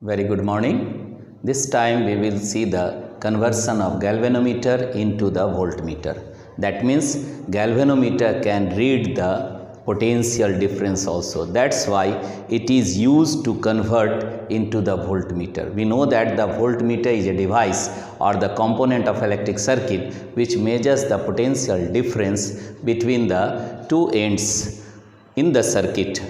Very good morning. This time we will see the conversion of galvanometer into the voltmeter. That means galvanometer can read the potential difference also. That's why it is used to convert into the voltmeter. We know that the voltmeter is a device or the component of electric circuit which measures the potential difference between the two ends in the circuit.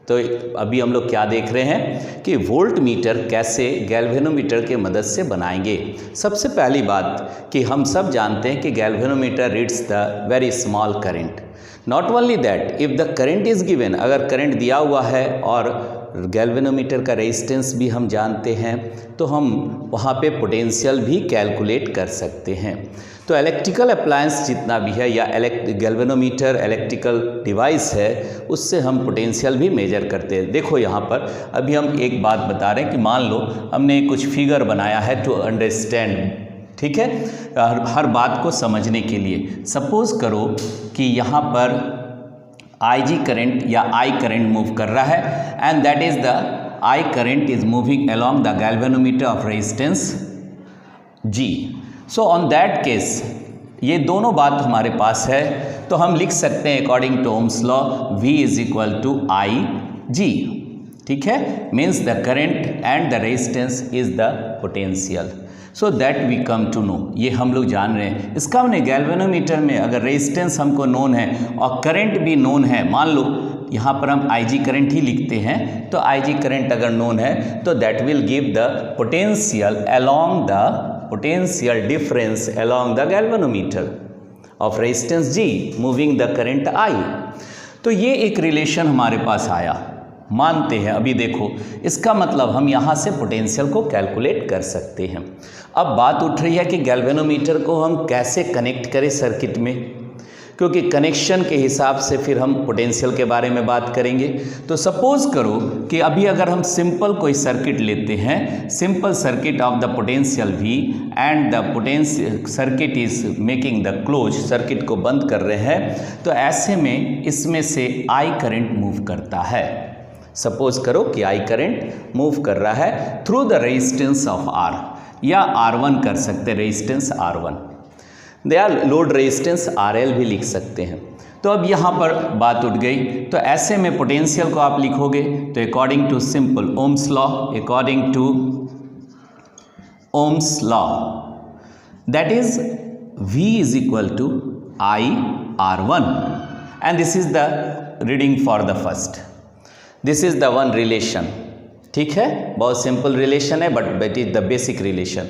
तो अभी हम लोग क्या देख रहे हैं कि volt meter कैसे गैल्वेनोमीटर के मदद से बनाएंगे। सबसे पहली बात कि हम सब जानते हैं कि galvanometer reads the very small current. Not only that, if the current is given, अगर करंट दिया हुआ है और गैल्वेनोमीटर का रेजिस्टेंस भी हम जानते हैं तो हम वहाँ पे पोटेंशियल भी कैलकुलेट कर सकते हैं। तो इलेक्ट्रिकल अप्लायंस जितना भी है या गैल्वेनोमीटर इलेक्ट्रिकल डिवाइस है उससे हम पोटेंशियल भी मेजर करते हैं। देखो यहाँ पर अभी हम एक बात बता रहे हैं कि मान लो हमने कुछ फिगर बनाया है टू अंडरस्टैंड, ठीक है, हर बात को समझने के लिए। सपोज करो कि यहाँ पर IG करंट या I करंट मूव कर रहा है and that is the I current is moving along the galvanometer of resistance G। So on that case ये दोनों बात हमारे पास है तो हम लिख सकते हैं according to Ohm's law V is equal to IG, ठीक है, means the current and the resistance is the potential. So that we come to know, ये हम लोग जान रहे हैं। इसका हमने गैल्वेनोमीटर में अगर रेजिस्टेंस हमको नोन है और करंट भी नोन है, मान लो यहाँ पर हम IG करंट ही लिखते हैं तो IG करंट अगर नोन है तो that will give the potential along the potential difference along the galvanometer of resistance G moving the current I। तो ये एक रिलेशन हमारे पास आया, मानते हैं। अभी देखो इसका मतलब हम यहाँ से पोटेंशियल को कैलकुलेट कर सकते हैं। अब बात उठ रही है कि गैल्वेनोमीटर को हम कैसे कनेक्ट करें सर्किट में, क्योंकि कनेक्शन के हिसाब से फिर हम पोटेंशियल के बारे में बात करेंगे। तो सपोज करो कि अभी अगर हम सिंपल कोई सर्किट लेते हैं, simple circuit of the potential V and the potential circuit is making the close, circuit को बंद कर रहे हैं, तो ऐसे में इसमें से I करंट मूव करता है। सपोज करो कि I करंट मूव कर रहा है through the resistance of R या R1 कर सकते हैं, रेजिस्टेंस R1 या लोड रेजिस्टेंस RL भी लिख सकते हैं। तो अब यहाँ पर बात उठ गई, तो ऐसे में पोटेंशियल को आप लिखोगे तो according to simple Ohm's law, according to Ohm's law that is V is equal to I R1 and this is the reading for the first, this is the one relation, ठीक है, बहुत simple relation है but it is the basic relation.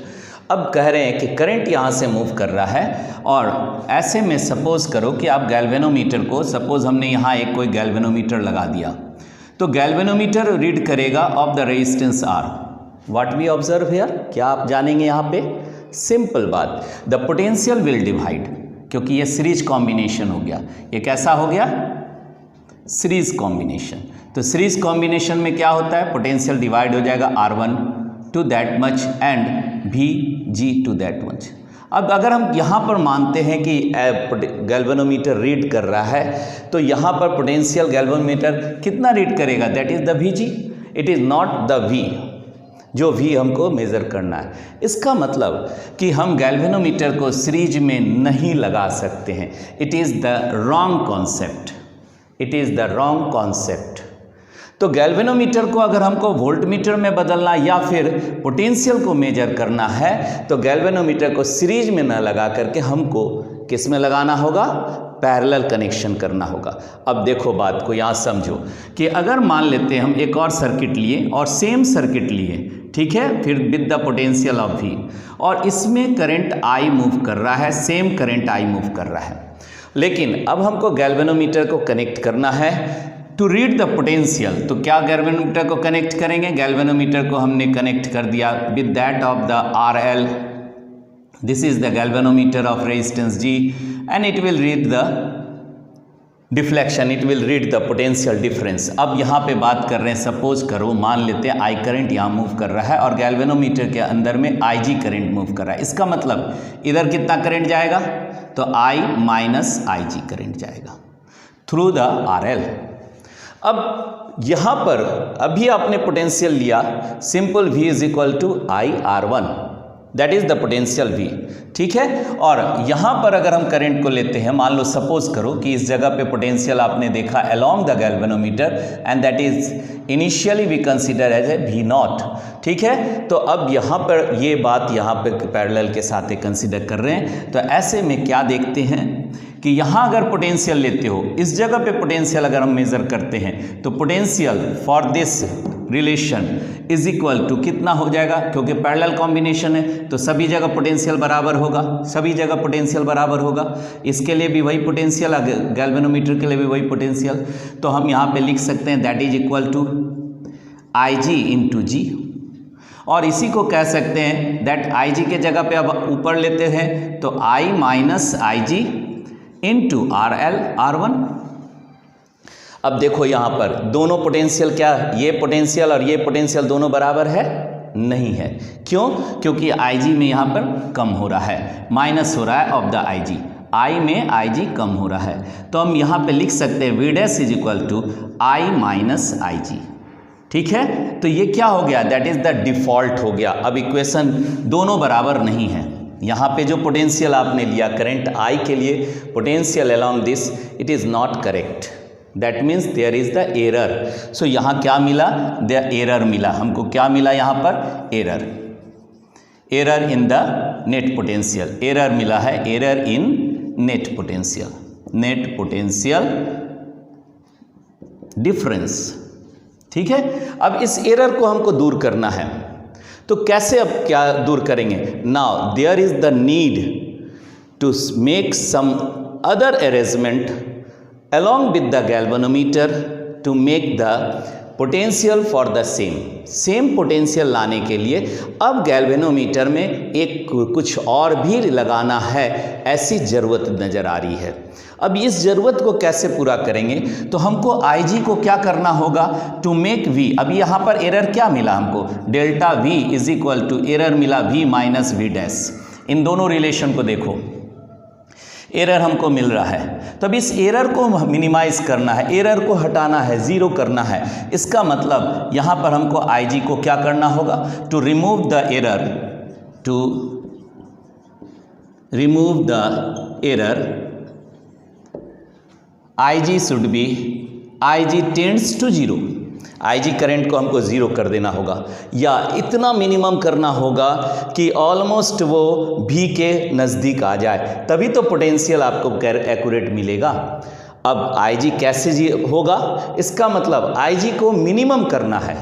अब कह रहे हैं कि current यहाँ से मूव कर रहा है और ऐसे में सपोज करो कि आप गैल्वेनोमीटर को, सपोज हमने यहाँ एक कोई गैल्वेनोमीटर लगा दिया तो गैल्वेनोमीटर रीड करेगा of the resistance R। What we observe here, क्या आप जानेंगे यहाँ पे, सिंपल बात, द पोटेंशियल विल डिवाइड, क्योंकि ये सीरीज कॉम्बिनेशन हो गया। ये कैसा हो गया, सीरीज कॉम्बिनेशन। तो सीरीज कॉम्बिनेशन में क्या होता है, पोटेंशियल डिवाइड हो जाएगा R1 to that much and VG to that much. अब अगर हम यहाँ पर मानते हैं कि गैल्वेनोमीटर रीड कर रहा है तो यहाँ पर पोटेंशियल गैल्वेनोमीटर कितना रीड करेगा, that is the VG, it is not the V, जो V हमको मेज़र करना है। इसका मतलब कि हम गैल्वेनोमीटर को सीरीज में नहीं लगा सकते हैं, it is the wrong concept, it is the wrong concept. तो गैल्वेनोमीटर को अगर हमको वोल्टमीटर में बदलना या फिर पोटेंशियल को मेजर करना है तो गैल्वेनोमीटर को सीरीज में न लगा करके हमको किस में लगाना होगा, पैरेलल कनेक्शन करना होगा। अब देखो बात को यहाँ समझो कि अगर मान लेते हैं हम एक और सर्किट लिए और सेम सर्किट लिए, ठीक है, फिर with the potential of V और इसमें करंट I मूव कर रहा है, सेम करंट I मूव कर रहा है, लेकिन अब हमको गैल्वेनोमीटर को कनेक्ट करना है टू रीड द पोटेंशियल। तो क्या गैल्वेनोमीटर को कनेक्ट करेंगे, गैल्वेनोमीटर को हमने कनेक्ट कर दिया with that of the RL, this is the galvanometer of resistance G and it will read the deflection, it will read the potential difference. अब यहाँ पे बात कर रहे हैं, सपोज करो मान लेते हैं I करंट यहाँ मूव कर रहा है और गैल्वेनोमीटर के अंदर में IG करंट मूव कर रहा है। इसका मतलब इधर कितना करंट जाएगा, तो I माइनस IG करंट जाएगा थ्रू द RL। अब यहाँ पर अभी आपने पोटेंशियल लिया simple V is equal to IR1, that is the potential V, ठीक है। और यहाँ पर अगर हम करंट को लेते हैं, मान लो सपोज करो कि इस जगह पे पोटेंशियल आपने देखा along the galvanometer and that is initially we consider as a V0, ठीक है। तो अब यहाँ पर ये बात यहाँ पे पैरेलल के साथ कंसीडर कर रहे हैं। तो ऐसे में क्या देखते हैं कि यहाँ अगर पोटेंशियल लेते हो, इस जगह पे पोटेंशियल अगर हम मेज़र करते हैं तो potential for this relation is equal to कितना हो जाएगा, क्योंकि पैरेलल कॉम्बिनेशन है तो सभी जगह पोटेंशियल बराबर होगा, सभी जगह पोटेंशियल बराबर होगा। इसके लिए भी वही पोटेंशियल, गैल्वेनोमीटर के लिए भी वही पोटेंशियल। तो हम यहाँ पे लिख सकते हैं that is equal to IG into G, और इसी को कह सकते हैं दैट IG के जगह पे अब ऊपर लेते हैं तो I minus IG into RL R1। अब देखो यहाँ पर दोनों पोटेंशियल क्या, ये पोटेंशियल और ये पोटेंशियल दोनों बराबर है, नहीं है। क्यों? क्योंकि IG में यहाँ पर कम हो रहा है, माइनस हो रहा है ऑफ द IG, I में IG कम हो रहा है। तो हम यहाँ पे लिख सकते हैं V dash is equal to I minus IG, ठीक है। तो ये क्या हो गया, दैट इज द डिफॉल्ट हो गया। अब इक्वेशन दोनों बराबर नहीं है। यहाँ पे जो पोटेंशियल आपने लिया करंट I के लिए, potential along this, it is not correct, that means there is the error. So यहाँ क्या मिला, द एरर मिला हमको। क्या मिला यहाँ पर, error, error in the net potential, error मिला है, error in net potential, net potential difference, ठीक है। अब इस एरर को हमको दूर करना है, तो कैसे अब क्या दूर करेंगे। Now there is the need to make some other arrangement along with the galvanometer to make the potential for the same potential लाने के लिए अब गैल्वेनोमीटर में एक कुछ और भी लगाना है, ऐसी ज़रूरत नज़र आ रही है। अब इस ज़रूरत को कैसे पूरा करेंगे, तो हमको IG को क्या करना होगा, टू मेक V। अब यहाँ पर एरर क्या मिला हमको, delta V is equal to error मिला V माइनस V डैश। इन दोनों रिलेशन को देखो, एरर हमको मिल रहा है। तो अब इस एरर को मिनिमाइज करना है, एरर को हटाना है, ज़ीरो करना है। इसका मतलब यहाँ पर हमको IG को क्या करना होगा, to remove the error, to remove the error IG should be, IG tends to zero. IG current को हमको ज़ीरो कर देना होगा, या इतना मिनिमम करना होगा कि ऑलमोस्ट वो V के नज़दीक आ जाए, तभी तो पोटेंशियल आपको एक्यूरेट मिलेगा। अब IG कैसे होगा, इसका मतलब IG को मिनिमम करना है,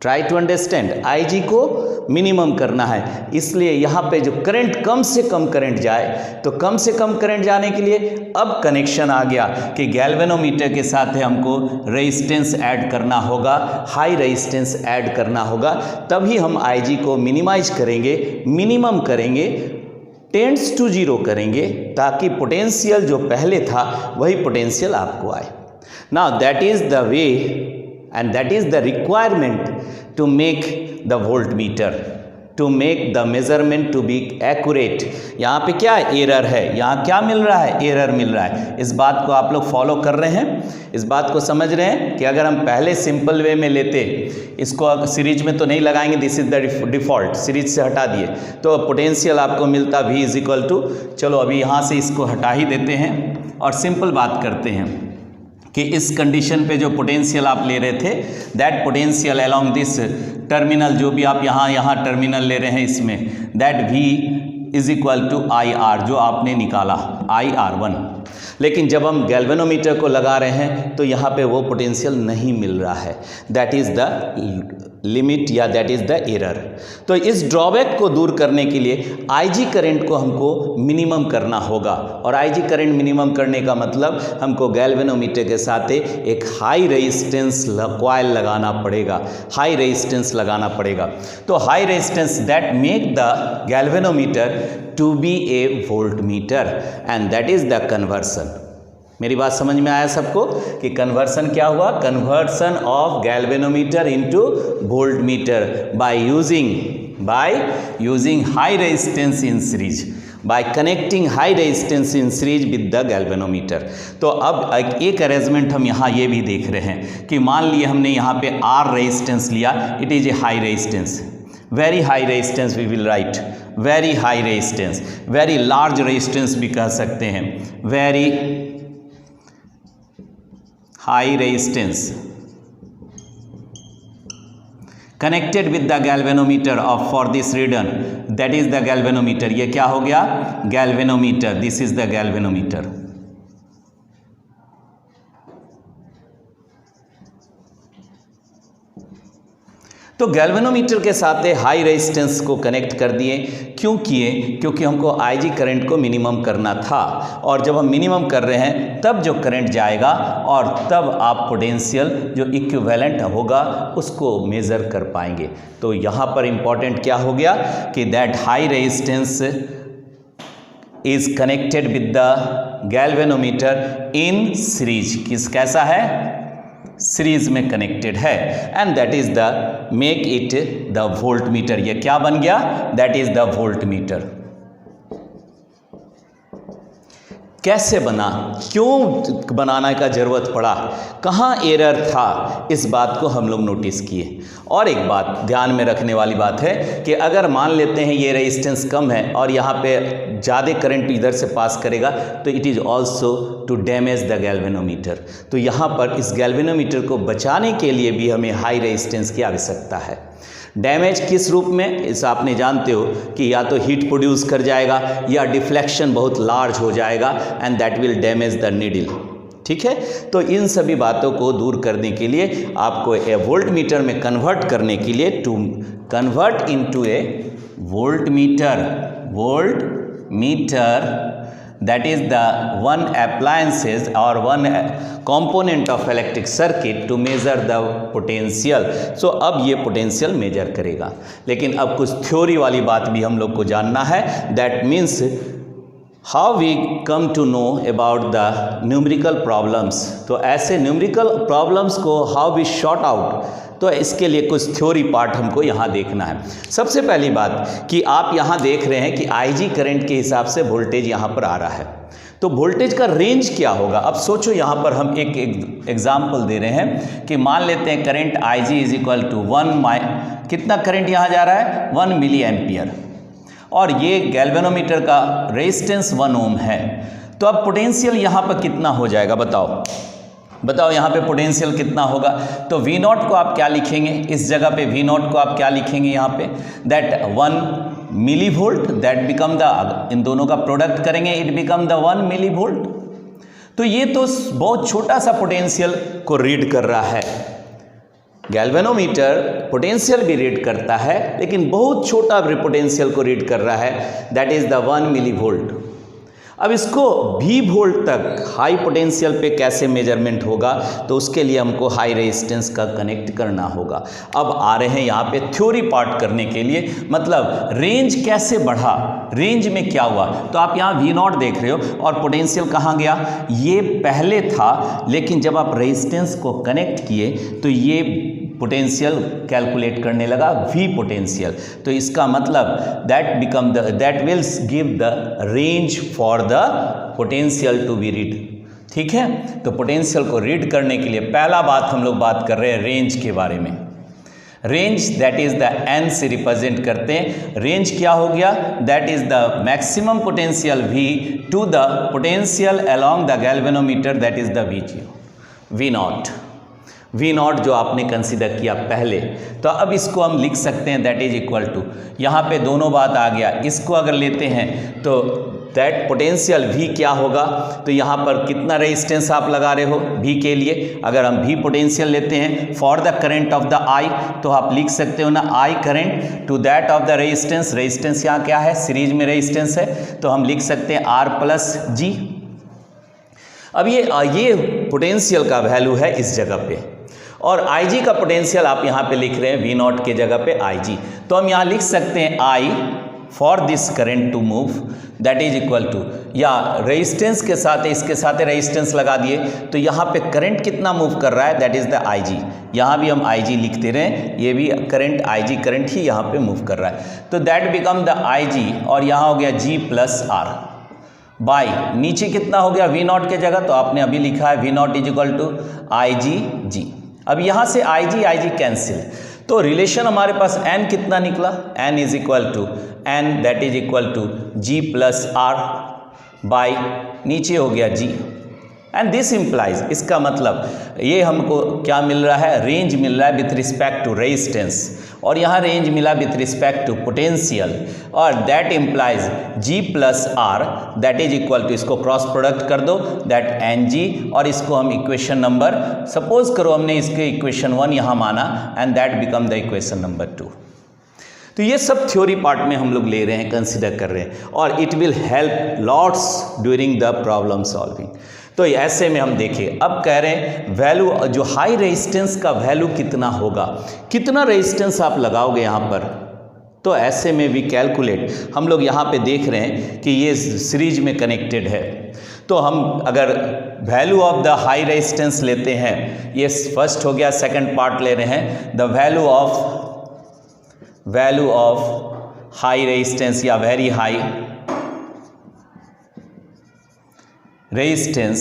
ट्राई टू अंडरस्टैंड, IG को मिनिमम करना है। इसलिए यहाँ पे जो करंट कम से कम करंट जाए, तो कम से कम करंट जाने के लिए अब कनेक्शन आ गया कि गैल्वेनोमीटर के साथ हमको रेजिस्टेंस ऐड करना होगा, हाई रेजिस्टेंस ऐड करना होगा, तभी हम IG को मिनिमाइज करेंगे, मिनिमम करेंगे, टेंड्स टू जीरो करेंगे, ताकि पोटेंशियल जो पहले था वही पोटेंशियल आपको आए। Now that is the way and that is the requirement to make the voltmeter, to make the measurement to be accurate। यहाँ पे क्या एरर है, यहाँ क्या मिल रहा है, एरर मिल रहा है। इस बात को आप लोग फॉलो कर रहे हैं, इस बात को समझ रहे हैं कि अगर हम पहले सिंपल वे में लेते, इसको सीरीज में तो नहीं लगाएंगे, this is the default, series से हटा दिए तो पोटेंशियल आपको मिलता V इज इक्वल टू, चलो अभी यहाँ से इसको हटा ही देते हैं और सिंपल बात करते हैं कि इस कंडीशन पे जो पोटेंशियल आप ले रहे थे, that potential along this terminal, जो भी आप यहाँ टर्मिनल ले रहे हैं इसमें, that V is equal to IR, जो आपने निकाला IR1। लेकिन जब हम गैल्वेनोमीटर को लगा रहे हैं तो यहाँ पे वो पोटेंशियल नहीं मिल रहा है, दैट इज़ द लिमिट या दैट इज़ द एरर। तो इस ड्रॉबैक को दूर करने के लिए IG करंट को हमको मिनिमम करना होगा, और IG करंट मिनिमम करने का मतलब हमको गैल्वेनोमीटर के साथ एक हाई रेजिस्टेंस कॉइल लगाना पड़ेगा, हाई रेजिस्टेंस लगाना पड़ेगा। तो high resistance that make the galvanometer to be a voltmeter and that is the conversion. मेरी बात समझ में आया सबको कि कन्वर्सन क्या हुआ, conversion of galvanometer into voltmeter by using high resistance in series. Bye connecting high resistance in series with the galvanometer. तो अब एक अरेंजमेंट हम यहाँ ये भी देख रहे हैं कि मान लिए हमने यहाँ पे R रेजिस्टेंस लिया, it is a high resistance, very high resistance we will write, very high resistance, very large resistance भी कह सकते हैं, very high resistance connected with the galvanometer of for this reason, that is the galvanometer। ये क्या हो गया? galvanometer, this is the galvanometer। तो galvanometer के साथ हाई रेजिस्टेंस को कनेक्ट कर दिए। क्यों किए? क्योंकि हमको आईजी करंट को मिनिमम करना था, और जब हम मिनिमम कर रहे हैं तब जो करंट जाएगा और तब आप पोटेंशियल जो इक्विवेलेंट होगा उसको मेज़र कर पाएंगे। तो यहाँ पर इम्पॉर्टेंट क्या हो गया कि that high resistance is connected with the galvanometer in series. किस कैसा है? सीरीज में कनेक्टेड है, and that is the make it the volt meter. ये क्या बन गया? That is the volt meter. कैसे बना, क्यों बनाने का ज़रूरत पड़ा, कहाँ एरर था, इस बात को हम लोग नोटिस किए। और एक बात ध्यान में रखने वाली बात है कि अगर मान लेते हैं ये रेजिस्टेंस कम है और यहाँ पे ज़्यादा करंट इधर से पास करेगा तो it is also to damage the galvanometer. तो यहाँ पर इस गैल्वेनोमीटर को बचाने के लिए भी हमें हाई रेजिस्टेंस की आवश्यकता है। डैमेज किस रूप में? इस आपने जानते हो कि या तो हीट प्रोड्यूस कर जाएगा या डिफ्लेक्शन बहुत लार्ज हो जाएगा, and that will damage the needle. ठीक है, तो इन सभी बातों को दूर करने के लिए आपको ए वोल्ट मीटर में कन्वर्ट करने के लिए to convert into a voltmeter that is the one appliances or one component of electric circuit to measure the potential। so अब ये potential measure करेगा। लेकिन अब कुछ थ्योरी वाली बात भी हम लोग को जानना है। that means how we come to know about the numerical problems। तो ऐसे numerical problems को how we sort out, तो इसके लिए कुछ थ्योरी पार्ट हमको यहाँ देखना है। सबसे पहली बात कि आप यहाँ देख रहे हैं कि आईजी करंट के हिसाब से वोल्टेज यहाँ पर आ रहा है, तो वोल्टेज का रेंज क्या होगा? अब सोचो, यहाँ पर हम एक एग्जाम्पल दे रहे हैं कि मान लेते हैं current IG is equal to कितना करंट यहाँ जा रहा है? 1 मिली एम्पियर, और ये गैल्वेनोमीटर का रेजिस्टेंस 1 ओम है। तो अब पोटेंशियल यहाँ पर कितना हो जाएगा? बताओ यहाँ पे पोटेंशियल कितना होगा? तो V नॉट को आप क्या लिखेंगे? इस जगह पे V नॉट को आप क्या लिखेंगे? यहाँ पे that 1 millivolt, that become the, इन दोनों का प्रोडक्ट करेंगे, it become the 1 millivolt. तो ये तो बहुत छोटा सा पोटेंशियल को रीड कर रहा है। गैल्वेनोमीटर पोटेंशियल भी रीड करता है, लेकिन बहुत छोटा पोटेंशियल को रीड कर रहा है, that is the 1 millivolt. अब इसको V वोल्ट तक हाई पोटेंशियल पे कैसे मेजरमेंट होगा? तो उसके लिए हमको हाई रेजिस्टेंस का कनेक्ट करना होगा। अब आ रहे हैं यहाँ पे थ्योरी पार्ट करने के लिए, मतलब रेंज कैसे बढ़ा, रेंज में क्या हुआ। तो आप यहाँ V नॉट देख रहे हो और पोटेंशियल कहाँ गया? ये पहले था, लेकिन जब आप रेजिस्टेंस को कनेक्ट किए तो ये पोटेंशियल कैलकुलेट करने लगा V पोटेंशियल। तो इसका मतलब that will give the range for the potential to be read. ठीक है, तो पोटेंशियल को रीड करने के लिए पहला बात हम लोग बात कर रहे हैं रेंज के बारे में। Range that is the n से रिप्रेजेंट करते हैं। रेंज क्या हो गया? That is the maximum potential V to the potential along the galvanometer, that is the V naught जो आपने कंसीडर किया पहले। तो अब इसको हम लिख सकते हैं दैट इज इक्वल टू, यहाँ पे दोनों बात आ गया। इसको अगर लेते हैं तो दैट पोटेंशियल V क्या होगा? तो यहाँ पर कितना रेजिस्टेंस आप लगा रहे हो V के लिए? अगर हम V पोटेंशियल लेते हैं for the current of the I, तो आप लिख सकते हो ना I current to that of the resistance. Resistance यहाँ क्या है? सीरीज में रेजिस्टेंस है, तो हम लिख सकते हैं R प्लस G। अब ये पोटेंशियल का वैल्यू है इस जगह पे, और IG का पोटेंशियल आप यहाँ पे लिख रहे हैं V नॉट के जगह पे IG। तो हम यहाँ लिख सकते हैं I for this current to move that is equal to, या रेजिस्टेंस के साथ इसके साथ रेजिस्टेंस लगा दिए तो यहाँ पे करंट कितना मूव कर रहा है, दैट इज द आई जी। यहाँ भी हम आई जी लिखते रहे, ये भी करंट आई जी करंट ही यहाँ पे मूव कर रहा है। तो that become the I G, और यहाँ हो गया जी प्लस आर बाई नीचे कितना हो गया वी नॉट के जगह, तो आपने अभी लिखा है V naught is equal to I G G. अब यहाँ से आई जी कैंसिल, तो रिलेशन हमारे पास n कितना निकला, n is equal to n that is equal to g plus R by नीचे हो गया g, एंड दिस इम्प्लाइज, इसका मतलब ये हमको क्या मिल रहा है, रेंज मिल रहा है विथ रिस्पेक्ट टू रेजिस्टेंस, और यहाँ रेंज मिला विथ रिस्पेक्ट टू पोटेंशियल, और that implies g plus R that is equal to, इसको क्रॉस प्रोडक्ट कर दो दैट एन जी, और इसको हम इक्वेशन नंबर, सपोज करो हमने इसके इक्वेशन 1 यहाँ माना, and that become the equation number 2। तो ये सब थ्योरी पार्ट में हम लोग ले रहे हैं, कंसिडर कर रहे हैं, और it will help lots during the problem solving. तो ऐसे में हम देखें, अब कह रहे हैं वैल्यू, जो हाई रेजिस्टेंस का वैल्यू कितना होगा, कितना रेजिस्टेंस आप लगाओगे यहाँ पर, तो ऐसे में भी कैलकुलेट, हम लोग यहाँ पे देख रहे हैं कि ये सीरीज में कनेक्टेड है, तो हम अगर value of the high resistance लेते हैं, ये फर्स्ट हो गया, सेकंड पार्ट ले रहे हैं, the value of high resistance या very high resistance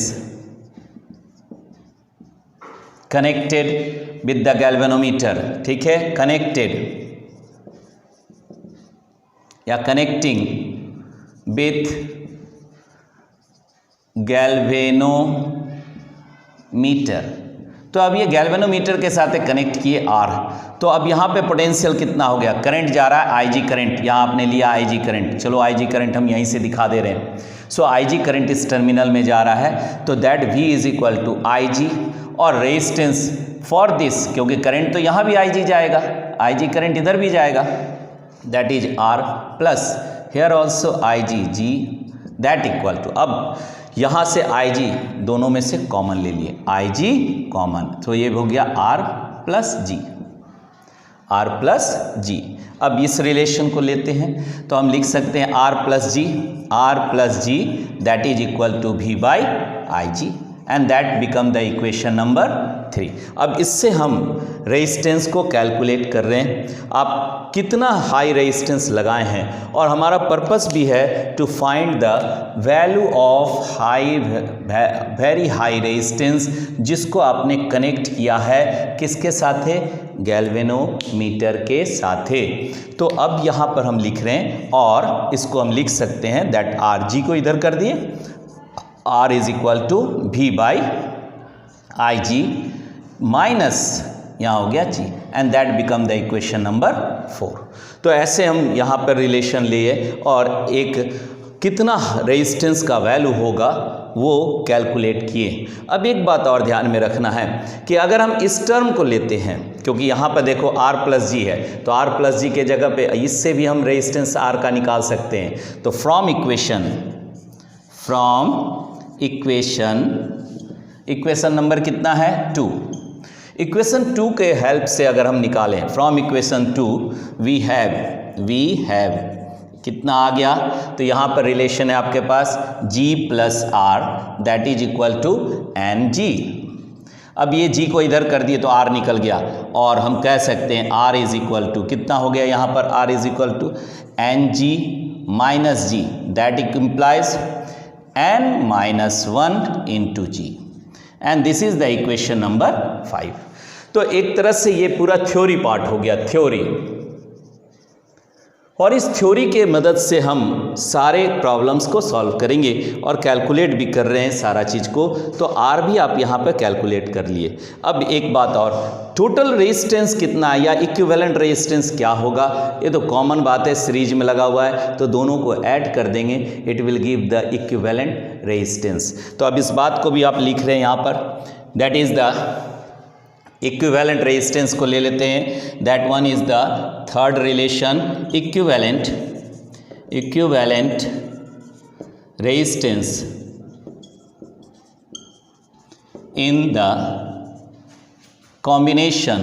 connected with the galvanometer, ठीक है, कनेक्टेड या कनेक्टिंग विथ गैल्वेनोमीटर। तो अब ये गैल्वेनोमीटर के साथ कनेक्ट किए आर, तो अब यहाँ पे पोटेंशियल कितना हो गया, करंट जा रहा है आई जी करंट, यहाँ आपने लिया आई जी करंट, चलो आई जी करंट हम यहीं से दिखा दे रहे हैं। सो आई जी करंट इस टर्मिनल में जा रहा है, तो that V is equal to I G, और रेजिस्टेंस फॉर दिस, क्योंकि करंट तो यहाँ भी आई जी जाएगा, आई जी करंट इधर भी जाएगा, that is R plus here also I G G, that equal to, अब यहाँ से आई जी दोनों में से कॉमन ले लिए, आई जी कॉमन, तो ये हो गया R plus G, R plus G. अब इस रिलेशन को लेते हैं तो हम लिख सकते हैं R plus G that is equal to V by I G, and that become the equation number 3। अब इससे हम रेजिस्टेंस को कैलकुलेट कर रहे हैं, आप कितना हाई रेजिस्टेंस लगाए हैं, और हमारा पर्पस भी है to find the value of high very high resistance, जिसको आपने कनेक्ट किया है किसके साथे, गैल्वेनोमीटर के साथे। तो अब यहाँ पर हम लिख रहे हैं, और इसको हम लिख सकते हैं दैट आर जी को इधर कर दिए, R is equal to V by I G minus यहाँ हो गया G, and that become the equation number 4। तो ऐसे हम यहाँ पर रिलेशन लिए, और एक कितना रेजिस्टेंस का वैल्यू होगा वो कैलकुलेट किए। अब एक बात और ध्यान में रखना है कि अगर हम इस टर्म को लेते हैं, क्योंकि यहाँ पर देखो R प्लस जी है, तो R प्लस जी के जगह पे इससे भी हम रेजिस्टेंस R का निकाल सकते हैं। तो फ्रॉम इक्वेशन नंबर कितना है 2, इक्वेशन 2 के हेल्प से अगर हम निकालें, फ्रॉम इक्वेशन 2 वी हैव कितना आ गया, तो यहाँ पर रिलेशन है आपके पास G plus R that is equal to N G. अब ये G को इधर कर दिए तो R निकल गया, और हम कह सकते हैं R इज इक्वल टू कितना हो गया, यहाँ पर R is equal to N G minus G, that implies n minus 1 into G, and this is the equation number 5। तो एक तरह से ये पूरा थ्योरी पार्ट हो गया, थ्योरी, और इस थ्योरी के मदद से हम सारे प्रॉब्लम्स को सॉल्व करेंगे और कैलकुलेट भी कर रहे हैं सारा चीज़ को। तो आर भी आप यहाँ पर कैलकुलेट कर लिए। अब एक बात और, टोटल रेजिस्टेंस कितना है या इक्विवेलेंट रेजिस्टेंस क्या होगा, ये तो कॉमन बात है, सीरीज में लगा हुआ है, तो दोनों को ऐड कर देंगे, it will give the equivalent resistance. तो अब इस बात को भी आप लिख रहे हैं यहाँ पर, that is the equivalent resistance को ले लेते हैं, that one is the third relation, equivalent resistance in the combination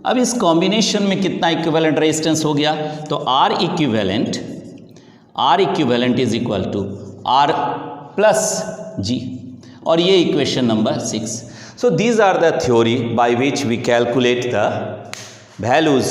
अब इस कॉम्बिनेशन में कितना इक्विवेलेंट रेजिस्टेंस हो गया, तो R equivalent is equal to R plus G, और ये equation number 6. So these are the theory by which we calculate the values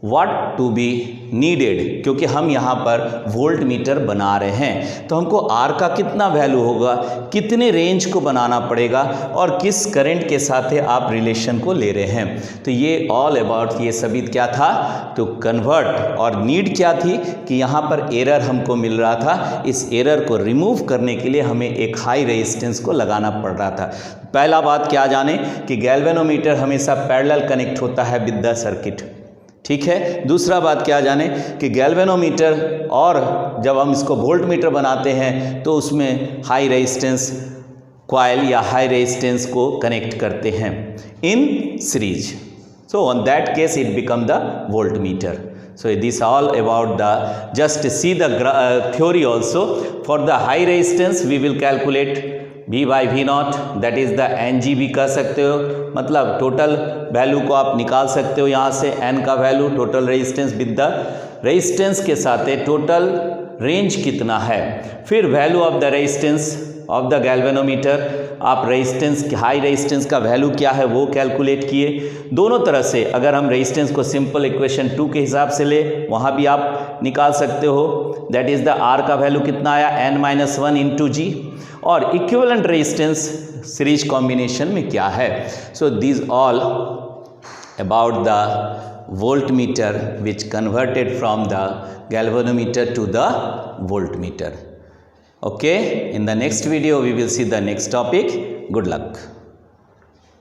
what to be needed, क्योंकि हम यहाँ पर वोल्ट मीटर बना रहे हैं तो हमको R का कितना वैल्यू होगा, कितने रेंज को बनाना पड़ेगा और किस करंट के साथ आप रिलेशन को ले रहे हैं. तो ये ऑल अबाउट ये सभी क्या था, तो कन्वर्ट, और नीड क्या थी कि यहाँ पर एरर हमको मिल रहा था, इस एरर को रिमूव करने के लिए हमें एक हाई रेजिस्टेंस को लगाना पड़ रहा था. पहला बात क्या जाने कि गैल्वेनोमीटर हमेशा पैरेलल कनेक्ट होता है विद द सर्किट, ठीक है. दूसरा बात क्या जाने कि गैल्वेनोमीटर, और जब हम इसको वोल्ट मीटर बनाते हैं तो उसमें हाई रेजिस्टेंस कॉइल या हाई रेजिस्टेंस को कनेक्ट करते हैं in series. So on that case it become the volt meter. So this all about the, just see the theory also. For the high resistance we will calculate V by V naught, that is the NG भी कह सकते हो, मतलब total value को आप निकाल सकते हो यहाँ से, N का value total resistance with the resistance के साथ टोटल रेंज कितना है. फिर value of the resistance of the galvanometer, आप रेजिस्टेंस, हाई रेजिस्टेंस का वैल्यू क्या है वो कैलकुलेट किए. दोनों तरह से, अगर हम रेजिस्टेंस को सिंपल इक्वेशन 2 के हिसाब से ले वहाँ भी आप निकाल सकते हो, दैट इज़ द R का वैल्यू कितना आया, N-1 इंटू G, और इक्विवेलेंट रेजिस्टेंस सीरीज कॉम्बिनेशन में क्या है. So these all about the voltmeter which converted from the galvanometer to the voltmeter. Okay, in the next video we will see the next topic. Good luck.